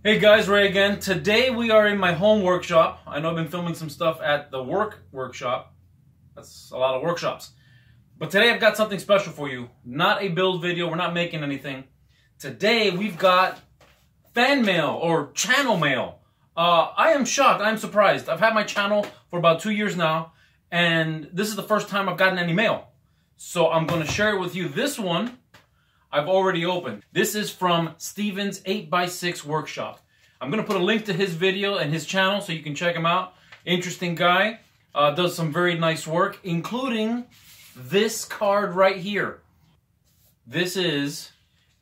Hey guys, Ray again. Today we are in my home workshop. I know I've been filming some stuff at the workshop. That's a lot of workshops. But today I've got something special for you. Not a build video. We're not making anything. Today we've got fan mail or channel mail. I am shocked. I'm surprised. I've had my channel for about 2 years now, and this is the first time I've gotten any mail. So I'm going to share it with you. This one I've already opened. This is from Steven's 8x6 workshop. I'm going to put a link to his video and his channel so you can check him out. Interesting guy. Does some very nice work, including this card right here. This is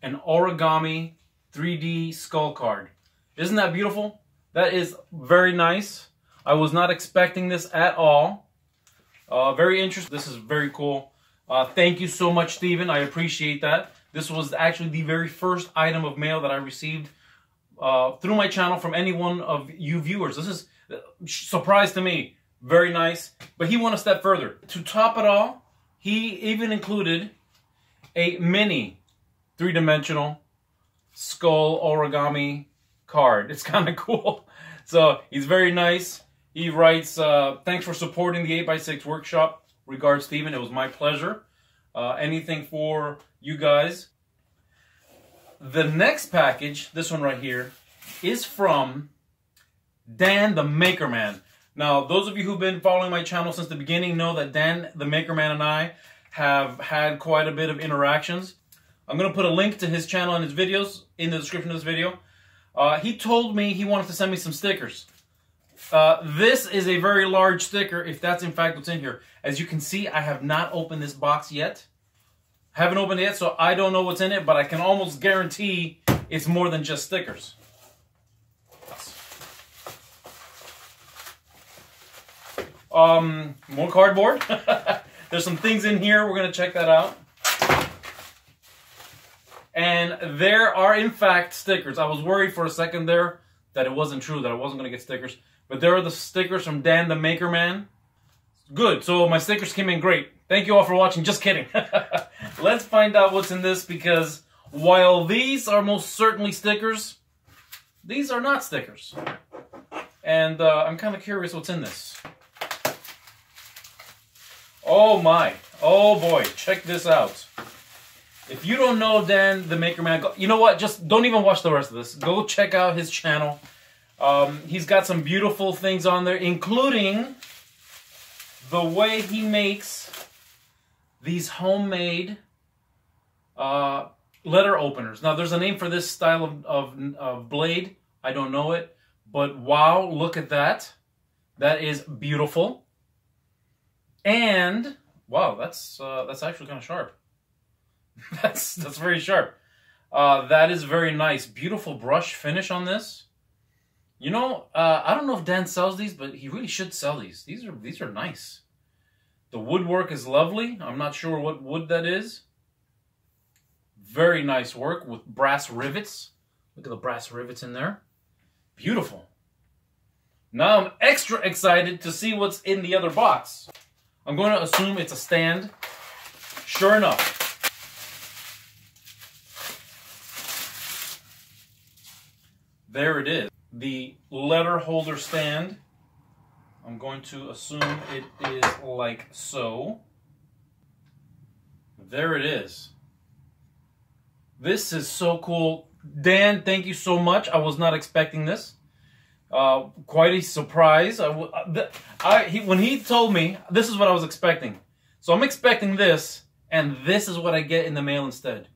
an origami 3D skull card. Isn't that beautiful? That is very nice. I was not expecting this at all. Very interesting. This is very cool. Thank you so much, Steven. I appreciate that. This was actually the very first item of mail that I received through my channel from any one of you viewers. This is a surprise to me. Very nice. But he went a step further. To top it all, he even included a mini 3-dimensional skull origami card. It's kind of cool. So he's very nice. He writes, thanks for supporting the 8x6 workshop. Regards, Steven. It was my pleasure. Anything for you guys. The next package, this one right here, is from Dan the Maker Man. Now, those of you who've been following my channel since the beginning know that Dan the Maker Man and I have had quite a bit of interactions. I'm going to put a link to his channel and his videos in the description of this video. He told me he wanted to send me some stickers. This is a very large sticker, if that's in fact what's in here. As you can see, I have not opened this box yet. Haven't opened it yet, so I don't know what's in it, but I can almost guarantee it's more than just stickers. More cardboard. There's some things in here. We're going to check that out. And there are, in fact, stickers. I was worried for a second there that it wasn't true, that I wasn't going to get stickers. But there are the stickers from Dan the Maker Man. Good. So my stickers came in great. Thank you all for watching. Just kidding. Let's find out what's in this, because while these are most certainly stickers, these are not stickers. And I'm kind of curious what's in this. Oh my. Oh boy. Check this out. If you don't know Dan the Maker Man, you know what? Just don't even watch the rest of this. Go check out his channel. He's got some beautiful things on there, including the way he makes these homemade letter openers. Now, there's a name for this style of blade. I don't know it. But wow, look at that. That is beautiful. And, wow, that's actually kind of sharp. That's very sharp. That is very nice. Beautiful brush finish on this. You know, I don't know if Dan sells these, but he really should sell these. These are nice. The woodwork is lovely. I'm not sure what wood that is. Very nice work with brass rivets. Look at the brass rivets in there. Beautiful. Now I'm extra excited to see what's in the other box. I'm going to assume it's a stand. Sure enough. There it is. The letter holder stand. I'm going to assume it is like so. There it is. This is so cool. Dan, thank you so much. I was not expecting this. Quite a surprise. When he told me, this is what I was expecting. So I'm expecting this, and this is what I get in the mail instead.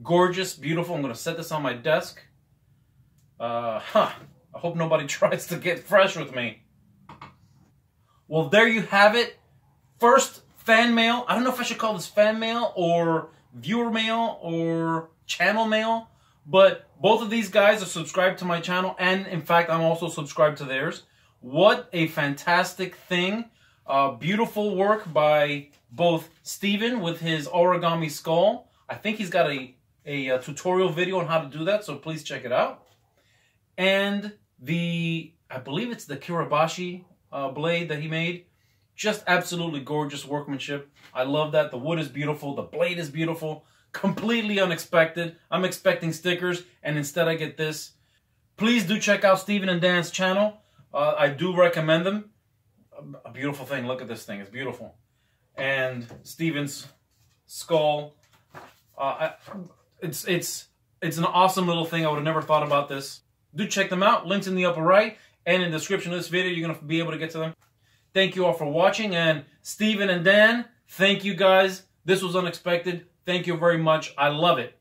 Gorgeous, beautiful. I'm going to set this on my desk. I hope nobody tries to get fresh with me. Well, there you have it. First fan mail. I don't know if I should call this fan mail or viewer mail or channel mail, but both of these guys are subscribed to my channel, and in fact, I'm also subscribed to theirs. What a fantastic thing. Beautiful work by both Steven with his origami skull. I think he's got a tutorial video on how to do that, so please check it out. And I believe it's the Kirabashi blade that he made. Just absolutely gorgeous workmanship. I love that. The wood is beautiful. The blade is beautiful. Completely unexpected. I'm expecting stickers, and instead I get this. Please do check out Steven and Dan's channel. I do recommend them. A beautiful thing. Look at this thing. It's beautiful. And Steven's skull. It's an awesome little thing. I would have never thought about this. Do check them out. Links in the upper right and in the description of this video. You're going to be able to get to them. Thank you all for watching. And Steven and Dan, thank you guys. This was unexpected. Thank you very much. I love it.